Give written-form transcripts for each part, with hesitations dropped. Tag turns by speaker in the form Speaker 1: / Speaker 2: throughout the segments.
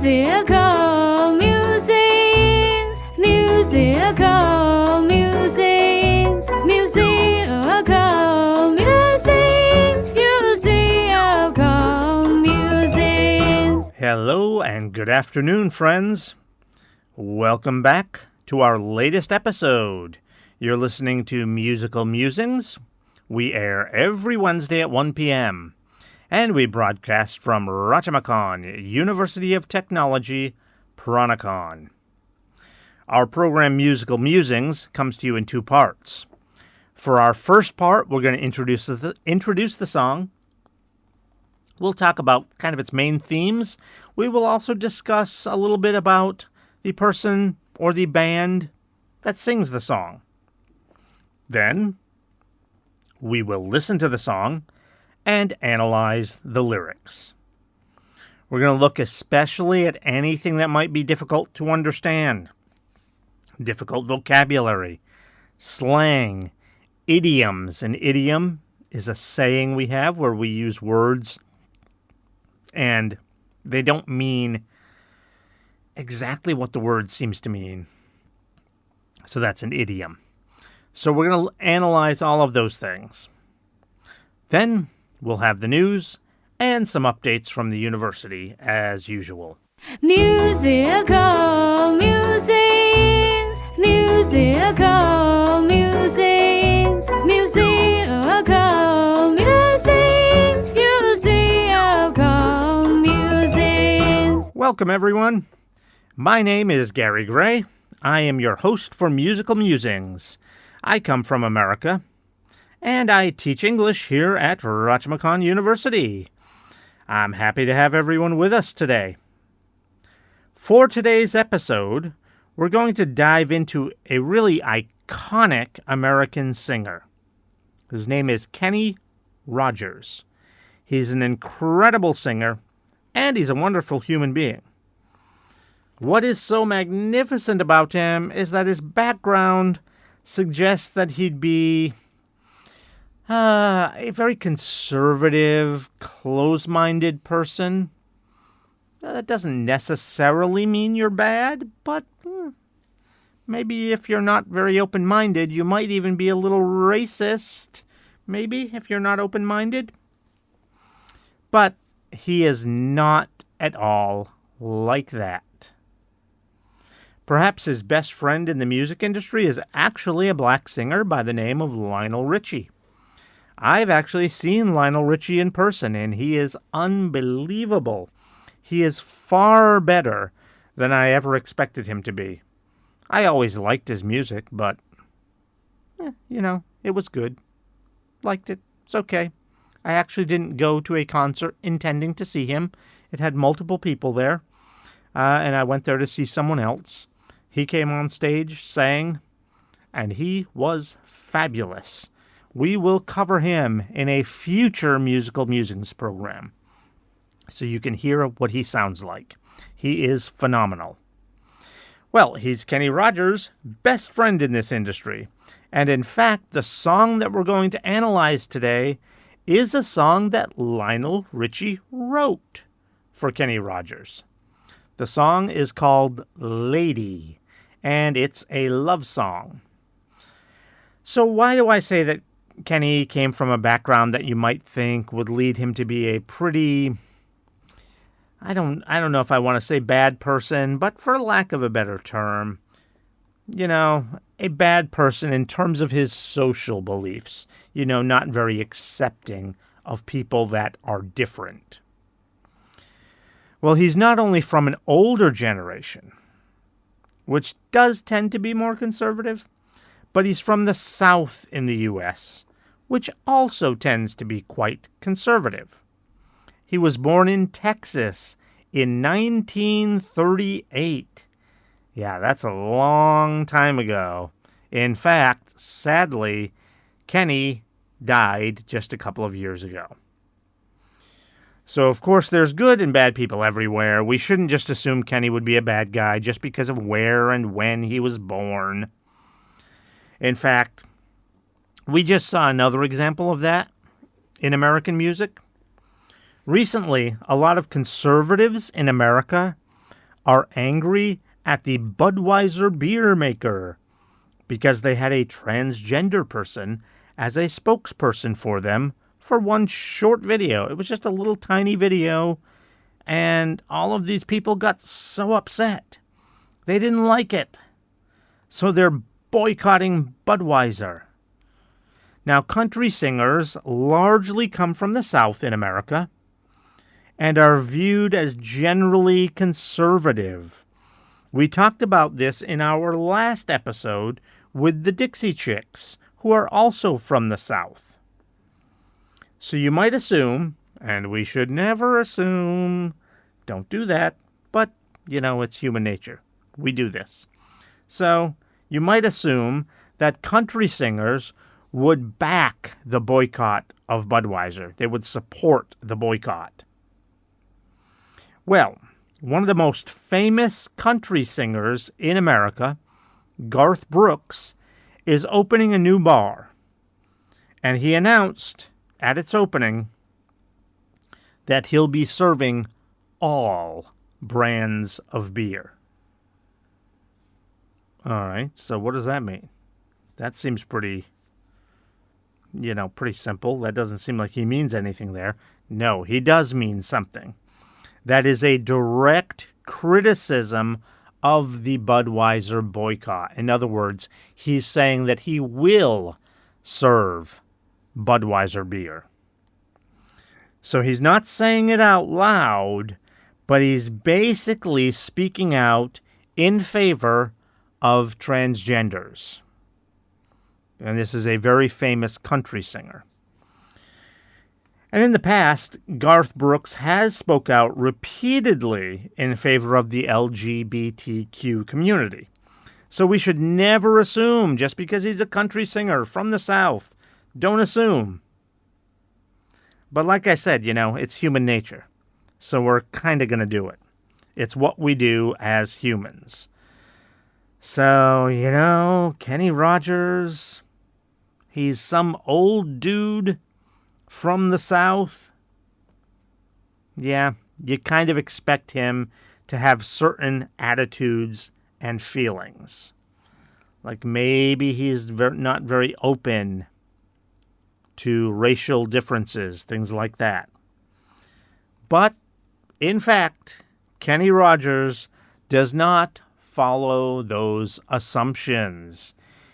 Speaker 1: Musical musings, musical musings, musical musings, musical musings.
Speaker 2: Hello and good afternoon, friends. Welcome back to our latest episode. You're listening to Musical Musings. We air every Wednesday at 1 p.m. And we broadcast from Rajamacon, University of Technology, Pranacon. Our program Musical Musings comes to you in two parts. For our first part, we're going to introduce the song. We'll talk about kind of its main themes. We will also discuss a little bit about the person or the band that sings the song. Then, we will listen to the song and analyze the lyrics. We're going to look especially at anything that might be difficult to understand. Difficult vocabulary, slang, idioms. An idiom is a saying we have where we use words and they don't mean exactly what the word seems to mean. So that's an idiom. So we're going to analyze all of those things. Then we'll have the news and some updates from the university as usual.
Speaker 1: Musical musings, musical musings, musical musings, musical musings.
Speaker 2: Welcome, everyone. My name is Gary Gray. I am your host for Musical Musings. I come from America, and I teach English here at Rajamacon University. I'm happy to have everyone with us today. For today's episode, we're going to dive into a really iconic American singer. His name is Kenny Rogers. He's an incredible singer, and he's a wonderful human being. What is so magnificent about him is that his background suggests that he'd be a very conservative, close-minded person. That doesn't necessarily mean you're bad, but maybe if you're not very open-minded, you might even be a little racist. Maybe, if you're not open-minded. But he is not at all like that. Perhaps his best friend in the music industry is actually a black singer by the name of Lionel Richie. I've actually seen Lionel Richie in person, and he is unbelievable. He is far better than I ever expected him to be. I always liked his music, but, it was good. Liked it. It's okay. I actually didn't go to a concert intending to see him. It had multiple people there, and I went there to see someone else. He came on stage, sang, and he was fabulous. We will cover him in a future Musical Musings program, so you can hear what he sounds like. He is phenomenal. Well, he's Kenny Rogers' best friend in this industry. And in fact, the song that we're going to analyze today is a song that Lionel Richie wrote for Kenny Rogers. The song is called Lady, and it's a love song. So why do I say that Kenny came from a background that you might think would lead him to be a pretty, I don't know if I want to say bad person, but for lack of a better term, a bad person in terms of his social beliefs, not very accepting of people that are different. Well, he's not only from an older generation, which does tend to be more conservative, but he's from the South in the U.S., which also tends to be quite conservative. He was born in Texas in 1938. Yeah, that's a long time ago. In fact, sadly, Kenny died just a couple of years ago. So, of course, there's good and bad people everywhere. We shouldn't just assume Kenny would be a bad guy just because of where and when he was born. In fact, we just saw another example of that in American music. Recently, a lot of conservatives in America are angry at the Budweiser beer maker because they had a transgender person as a spokesperson for them for one short video. It was just a little tiny video, and all of these people got so upset. They didn't like it. So they're boycotting Budweiser. Now, country singers largely come from the South in America and are viewed as generally conservative. We talked about this in our last episode with the Dixie Chicks, who are also from the South. So you might assume, and we should never assume, don't do that, but, it's human nature. We do this. So you might assume that country singers would back the boycott of Budweiser. They would support the boycott. Well, one of the most famous country singers in America, Garth Brooks, is opening a new bar. And he announced at its opening that he'll be serving all brands of beer. All right, so what does that mean? That seems pretty simple. That doesn't seem like he means anything there. No, he does mean something. That is a direct criticism of the Budweiser boycott. In other words, he's saying that he will serve Budweiser beer. So he's not saying it out loud, but he's basically speaking out in favor of transgenders. And this is a very famous country singer. And in the past, Garth Brooks has spoke out repeatedly in favor of the LGBTQ community. So we should never assume, just because he's a country singer from the South, don't assume. But like I said, it's human nature. So we're kind of going to do it. It's what we do as humans. So, Kenny Rogers, he's some old dude from the South. Yeah, you kind of expect him to have certain attitudes and feelings. Like maybe he's not very open to racial differences, things like that. But, in fact, Kenny Rogers does not follow those assumptions.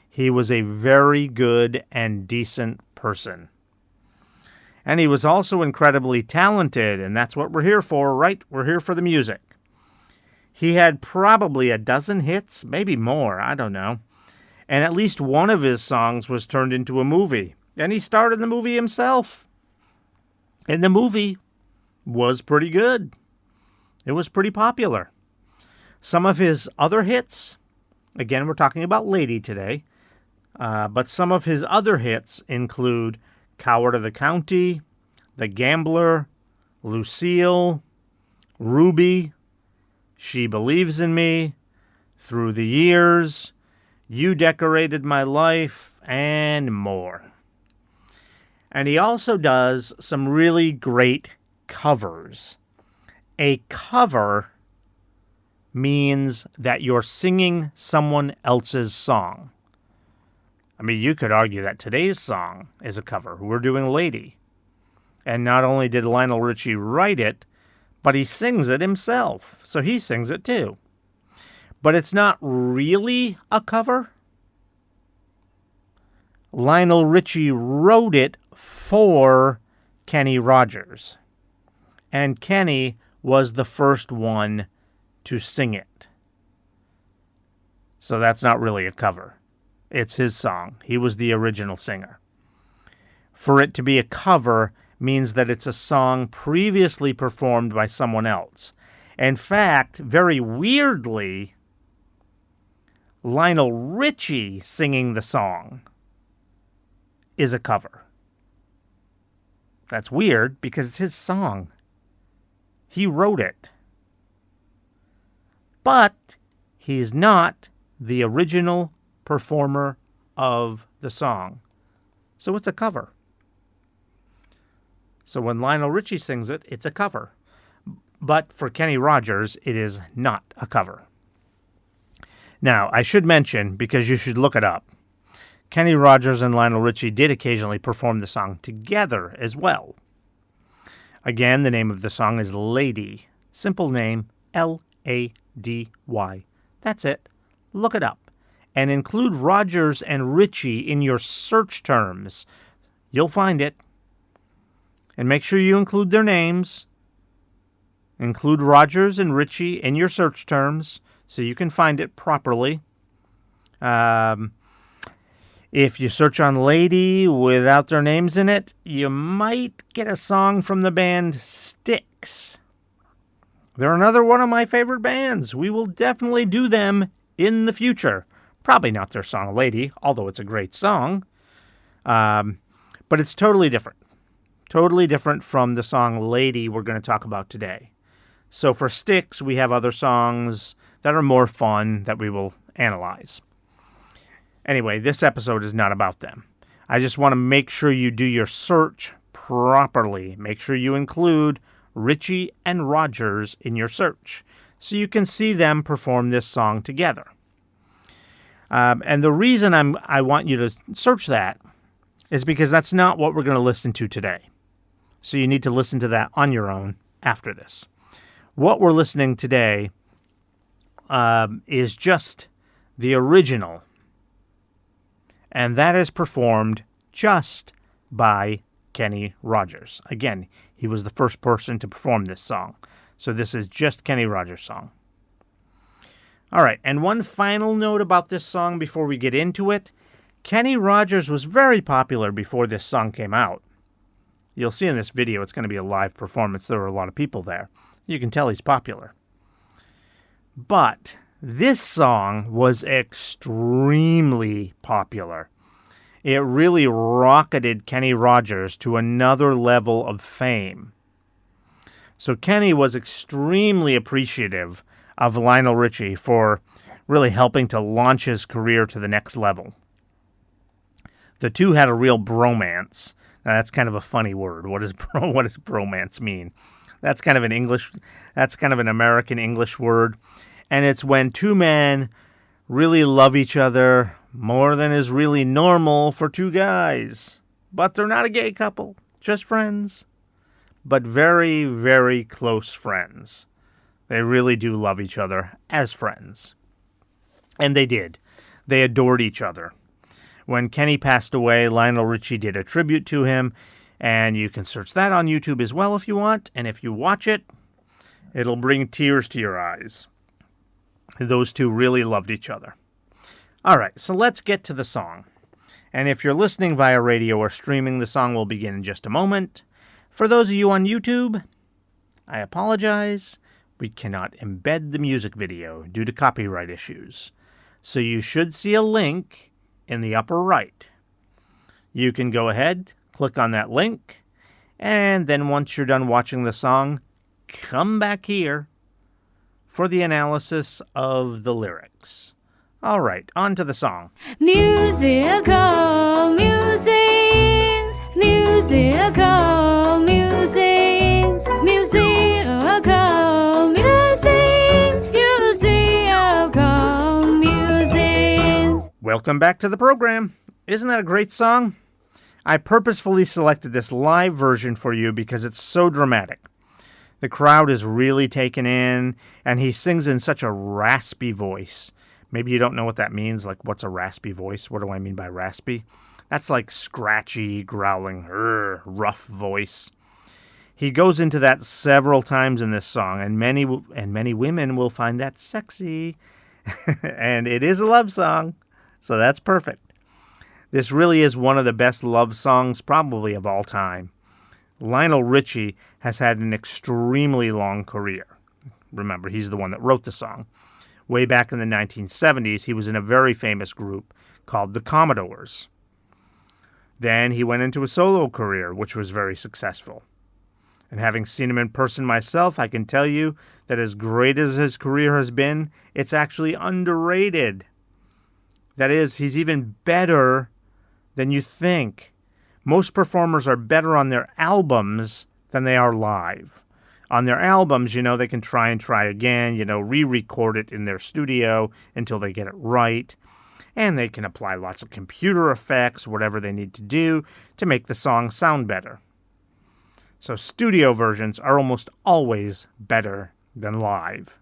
Speaker 2: He was a very good and decent person. And he was also incredibly talented, and that's what we're here for, right? We're here for the music. He had probably a dozen hits, maybe more, I don't know. And at least one of his songs was turned into a movie. And he starred in the movie himself. And the movie was pretty good. It was pretty popular. Some of his other hits, again, we're talking about Lady today, but some of his other hits include Coward of the County, The Gambler, Lucille, Ruby, She Believes in Me, Through the Years, You Decorated My Life, and more. And he also does some really great covers. A cover means that you're singing someone else's song. I mean, you could argue that today's song is a cover. We're doing Lady. And not only did Lionel Richie write it, but he sings it himself. So he sings it too. But it's not really a cover. Lionel Richie wrote it for Kenny Rogers. And Kenny was the first one to sing it. So that's not really a cover. It's his song. He was the original singer. For it to be a cover means that it's a song previously performed by someone else. In fact, very weirdly, Lionel Richie singing the song is a cover. That's weird because it's his song. He wrote it. But he's not the original performer of the song. So it's a cover. So when Lionel Richie sings it, it's a cover. But for Kenny Rogers, it is not a cover. Now, I should mention, because you should look it up, Kenny Rogers and Lionel Richie did occasionally perform the song together as well. Again, the name of the song is Lady. Simple name, Lady. That's it. Look it up. And include Rogers and Richie in your search terms. You'll find it. And make sure you include their names. Include Rogers and Richie in your search terms so you can find it properly. If you search on Lady without their names in it, you might get a song from the band Styx. They're another one of my favorite bands. We will definitely do them in the future. Probably not their song Lady, although it's a great song. But it's totally different. Totally different from the song Lady we're going to talk about today. So for Styx, we have other songs that are more fun that we will analyze. Anyway, this episode is not about them. I just want to make sure you do your search properly. Make sure you include Richie and Rogers in your search so you can see them perform this song together. And the reason I want you to search that is because that's not what we're going to listen to today. So you need to listen to that on your own after this. What we're listening today is just the original, and that is performed just by Kenny Rogers. Again, he was the first person to perform this song. So this is just Kenny Rogers' song. All right, and one final note about this song before we get into it. Kenny Rogers was very popular before this song came out. You'll see in this video it's going to be a live performance. There were a lot of people there. You can tell he's popular. But this song was extremely popular. It really rocketed Kenny Rogers to another level of fame. So Kenny was extremely appreciative of Lionel Richie for really helping to launch his career to the next level. The two had a real bromance. Now that's kind of a funny word. What does bromance mean? That's kind of an American English word. And it's when two men really love each other more than is really normal for two guys. But they're not a gay couple, just friends. But very, very close friends. They really do love each other as friends. And they did. They adored each other. When Kenny passed away, Lionel Richie did a tribute to him, and you can search that on YouTube as well if you want. And if you watch it, it'll bring tears to your eyes. Those two really loved each other. All right, so let's get to the song. And if you're listening via radio or streaming, the song will begin in just a moment. For those of you on YouTube, I apologize. We cannot embed the music video due to copyright issues. So you should see a link in the upper right. You can go ahead, click on that link, and then once you're done watching the song, come back here for the analysis of the lyrics. All right, on to the song.
Speaker 1: Musical musings, musical musings, musical musings, musical musings.
Speaker 2: Welcome back to the program. Isn't that a great song? I purposefully selected this live version for you because it's so dramatic. The crowd is really taken in, and he sings in such a raspy voice. Maybe you don't know what that means, like what's a raspy voice? What do I mean by raspy? That's like scratchy, growling, rough voice. He goes into that several times in this song, and many women will find that sexy. And it is a love song, so that's perfect. This really is one of the best love songs probably of all time. Lionel Richie has had an extremely long career. Remember, he's the one that wrote the song. Way back in the 1970s, he was in a very famous group called the Commodores. Then he went into a solo career, which was very successful. And having seen him in person myself, I can tell you that as great as his career has been, it's actually underrated. That is, he's even better than you think. Most performers are better on their albums than they are live. On their albums, they can try again, re-record it in their studio until they get it right. And they can apply lots of computer effects, whatever they need to do to make the song sound better. So studio versions are almost always better than live.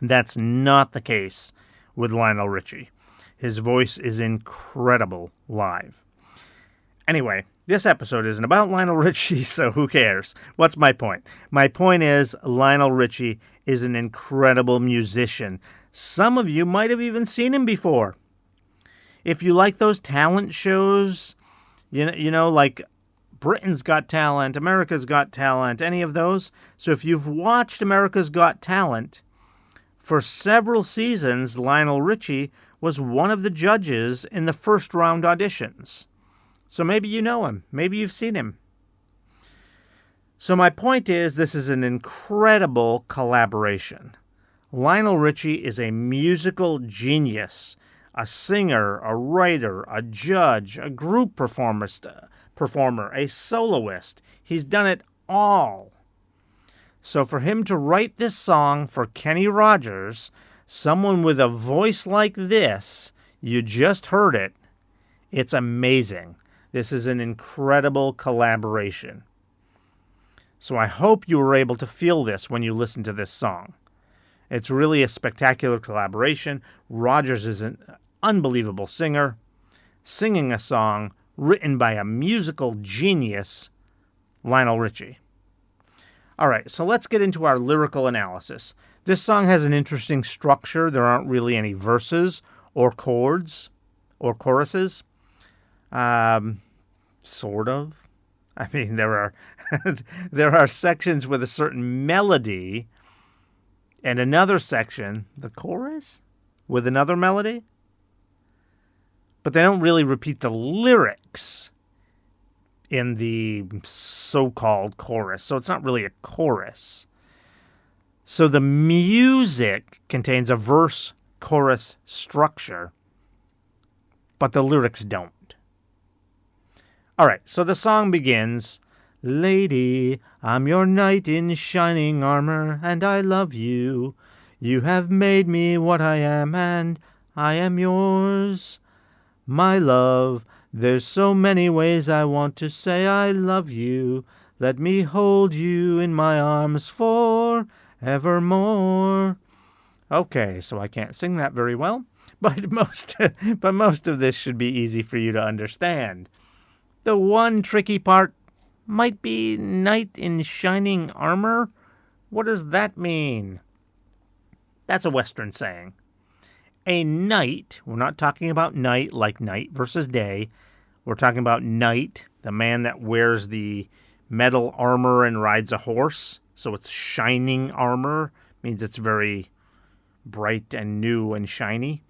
Speaker 2: That's not the case with Lionel Richie. His voice is incredible live. Anyway, this episode isn't about Lionel Richie, so who cares? What's my point? My point is Lionel Richie is an incredible musician. Some of you might have even seen him before. If you like those talent shows, like Britain's Got Talent, America's Got Talent, any of those. So if you've watched America's Got Talent, for several seasons, Lionel Richie was one of the judges in the first round auditions. So maybe you know him. Maybe you've seen him. So my point is, this is an incredible collaboration. Lionel Richie is a musical genius, a singer, a writer, a judge, a group performer, a soloist. He's done it all. So for him to write this song for Kenny Rogers, someone with a voice like this, you just heard it, it's amazing. This is an incredible collaboration. So I hope you were able to feel this when you listen to this song. It's really a spectacular collaboration. Rogers is an unbelievable singer, singing a song written by a musical genius, Lionel Richie. All right, so let's get into our lyrical analysis. This song has an interesting structure. There aren't really any verses or chords or choruses. Sort of. I mean, there are there are sections with a certain melody and another section, the chorus, with another melody. But they don't really repeat the lyrics in the so-called chorus. So it's not really a chorus. So the music contains a verse-chorus structure, but the lyrics don't. All right, so the song begins, "Lady, I'm your knight in shining armor, and I love you. You have made me what I am, and I am yours. My love, there's so many ways I want to say I love you. Let me hold you in my arms forevermore." Okay, so I can't sing that very well, but most of this should be easy for you to understand. The one tricky part might be knight in shining armor. What does that mean? That's a Western saying. A knight, we're not talking about night like night versus day. We're talking about knight, the man that wears the metal armor and rides a horse. So it's shining armor, means it's very bright and new and shiny.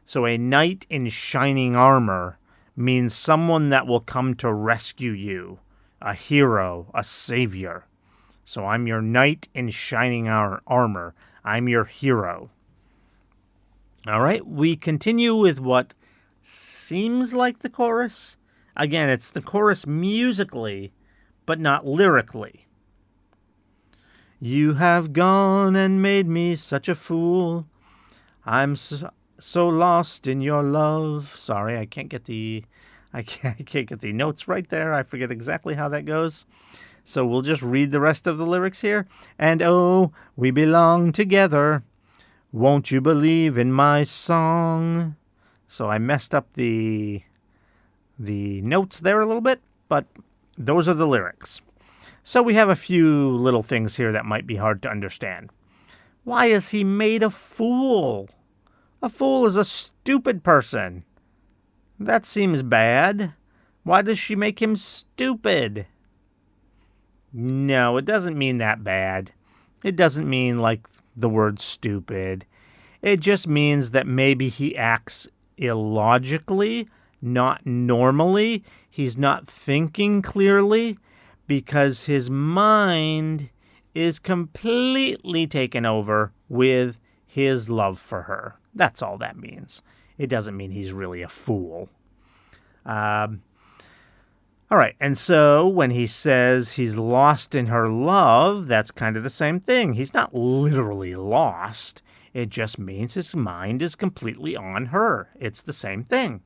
Speaker 2: So a knight in shining armor means someone that will come to rescue you, a hero, a savior. So I'm your knight in shining armor. I'm your hero. All right, we continue with what seems like the chorus. Again, it's the chorus musically, but not lyrically. "You have gone and made me such a fool. I'm so lost in your love." Sorry, I can't get the notes right there. I forget exactly how that goes. So we'll just read the rest of the lyrics here. "And oh, we belong together. Won't you believe in my song?" So I messed up the notes there a little bit, but those are the lyrics. So we have a few little things here that might be hard to understand. Why is he made a fool? A fool is a stupid person. That seems bad. Why does she make him stupid? No, it doesn't mean that bad. It doesn't mean like the word stupid. It just means that maybe he acts illogically, not normally. He's not thinking clearly because his mind is completely taken over with his love for her. That's all that means. It doesn't mean he's really a fool. All right, and so when he says he's lost in her love, that's kind of the same thing. He's not literally lost. It just means his mind is completely on her. It's the same thing.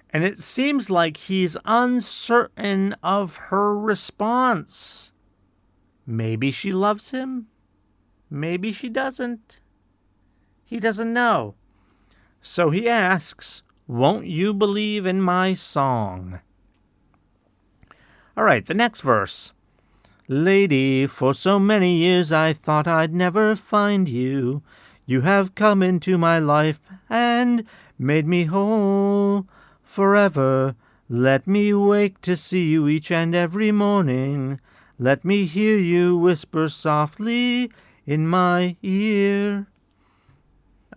Speaker 2: And it seems like he's uncertain of her response. Maybe she loves him. Maybe she doesn't. He doesn't know. So he asks, "Won't you believe in my song?" All right, the next verse. "Lady, for so many years I thought I'd never find you. You have come into my life and made me whole forever. Let me wake to see you each and every morning. Let me hear you whisper softly in my ear."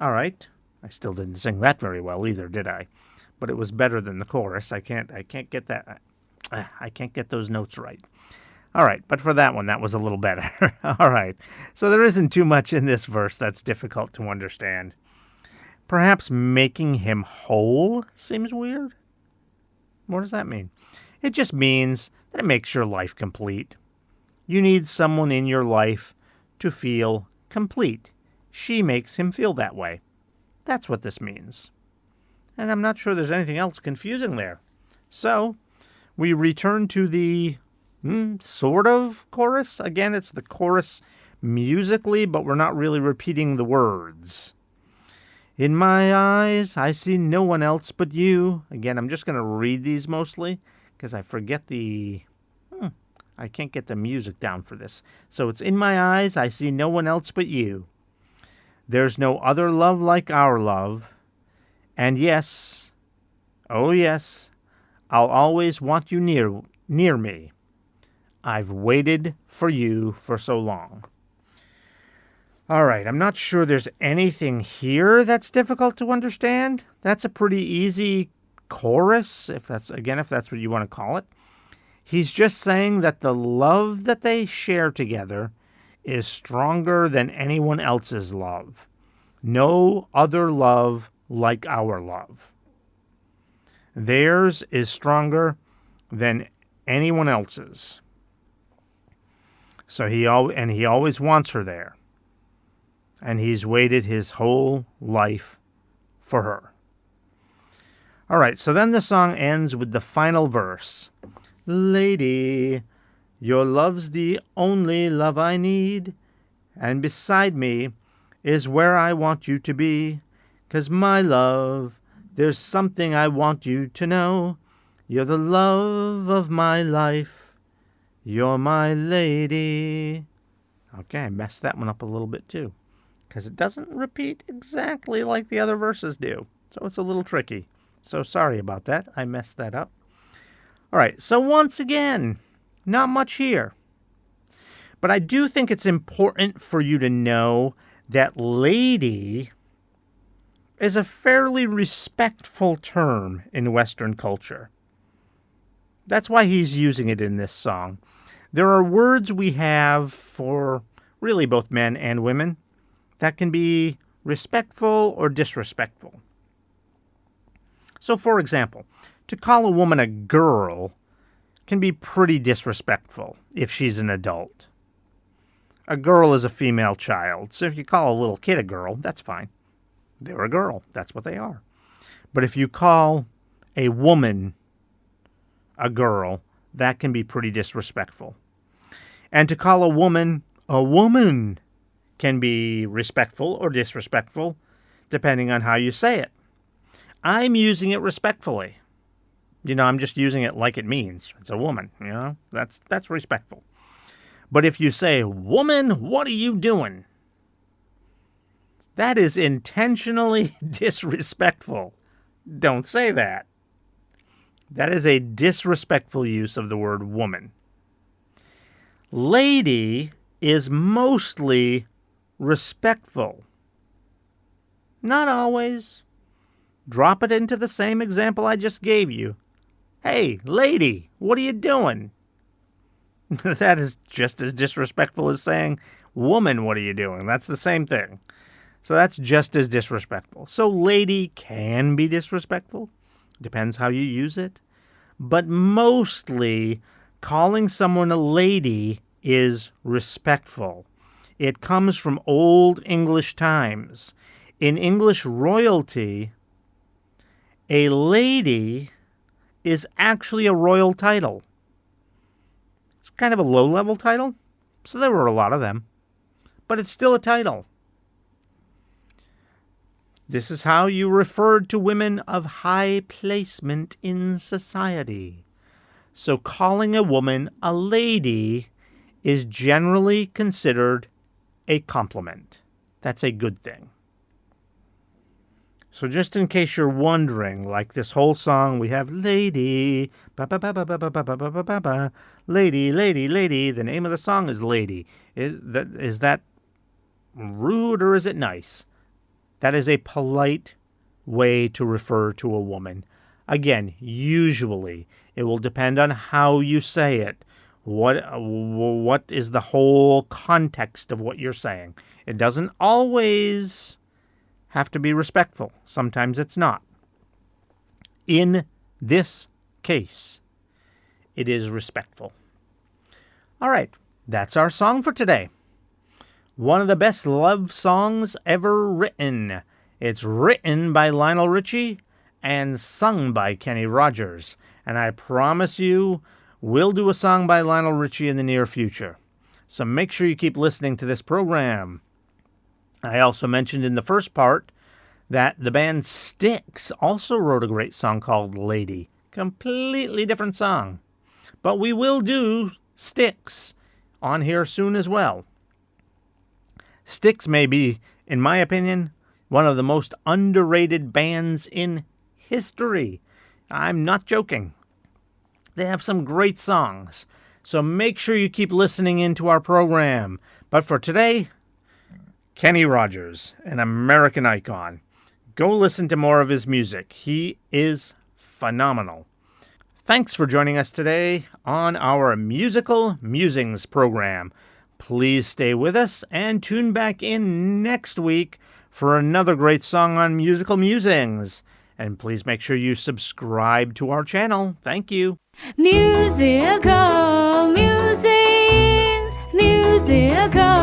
Speaker 2: All right. I still didn't sing that very well either, did I? But it was better than the chorus. I can't get that. I can't get those notes right. All right, but for that one, that was a little better. All right. So there isn't too much in this verse that's difficult to understand. Perhaps making him whole seems weird. What does that mean? It just means that it makes your life complete. You need someone in your life to feel complete. She makes him feel that way. That's what this means. And I'm not sure there's anything else confusing there. So we return to the sort of chorus. Again, it's the chorus musically, but we're not really repeating the words. "In my eyes, I see no one else but you." Again, I'm just going to read these mostly because I forget I can't get the music down for this. So it's, "In my eyes, I see no one else but you. There's no other love like our love. And yes, oh yes, I'll always want you near me. I've waited for you for so long." All right, I'm not sure there's anything here that's difficult to understand. That's a pretty easy chorus, if that's what you want to call it. He's just saying that the love that they share together is stronger than anyone else's love. No other love like our love. Theirs is stronger than anyone else's. So he always wants her there. And he's waited his whole life for her. All right, so then the song ends with the final verse. "Lady, your love's the only love I need, and beside me is where I want you to be. 'Cause my love, there's something I want you to know. You're the love of my life. You're my lady." Okay, I messed that one up a little bit too, because it doesn't repeat exactly like the other verses do. So it's a little tricky. So sorry about that. I messed that up. All right, so once again, not much here. But I do think it's important for you to know that lady is a fairly respectful term in Western culture. That's why he's using it in this song. There are words we have for really both men and women that can be respectful or disrespectful. So, for example, to call a woman a girl can be pretty disrespectful if she's an adult. A girl is a female child, so if you call a little kid a girl, that's fine. They're a girl. That's what they are. But if you call a woman a girl, that can be pretty disrespectful. And to call a woman can be respectful or disrespectful, depending on how you say it. I'm using it respectfully. I'm just using it like it means. It's a woman, That's respectful. But if you say, "Woman, what are you doing?" that is intentionally disrespectful. Don't say that. That is a disrespectful use of the word woman. Lady is mostly respectful. Not always. Drop it into the same example I just gave you. "Hey, lady, what are you doing?" That is just as disrespectful as saying, "Woman, what are you doing?" That's the same thing. So that's just as disrespectful. So lady can be disrespectful. Depends how you use it. but mostly calling someone a lady is respectful. It comes from Old English times. In English royalty, a lady is actually a royal title. It's kind of a low-level title, so there were a lot of them, but it's still a title. This is how you referred to women of high placement in society. So calling a woman a lady is generally considered a compliment. That's a good thing. So just in case you're wondering, like this whole song, we have lady, ba ba ba ba ba ba ba ba ba ba ba, lady, lady, lady. The name of the song is Lady. Is that rude or is it nice? That is a polite way to refer to a woman. Again, usually it will depend on how you say it. What is the whole context of what you're saying? It doesn't always have to be respectful. Sometimes it's not. In this case, it is respectful. All right, that's our song for today. One of the best love songs ever written. It's written by Lionel Richie and sung by Kenny Rogers. And I promise you, we'll do a song by Lionel Richie in the near future. So make sure you keep listening to this program. I also mentioned in the first part that the band Styx also wrote a great song called Lady. Completely different song. But we will do Styx on here soon as well. Styx may be, in my opinion, one of the most underrated bands in history. I'm not joking. They have some great songs. So make sure you keep listening into our program. But for today, Kenny Rogers, an American icon. Go listen to more of his music. He is phenomenal. Thanks for joining us today on our Musical Musings program. Please stay with us and tune back in next week for another great song on Musical Musings. And please make sure you subscribe to our channel. Thank you.
Speaker 1: Musical musings, musical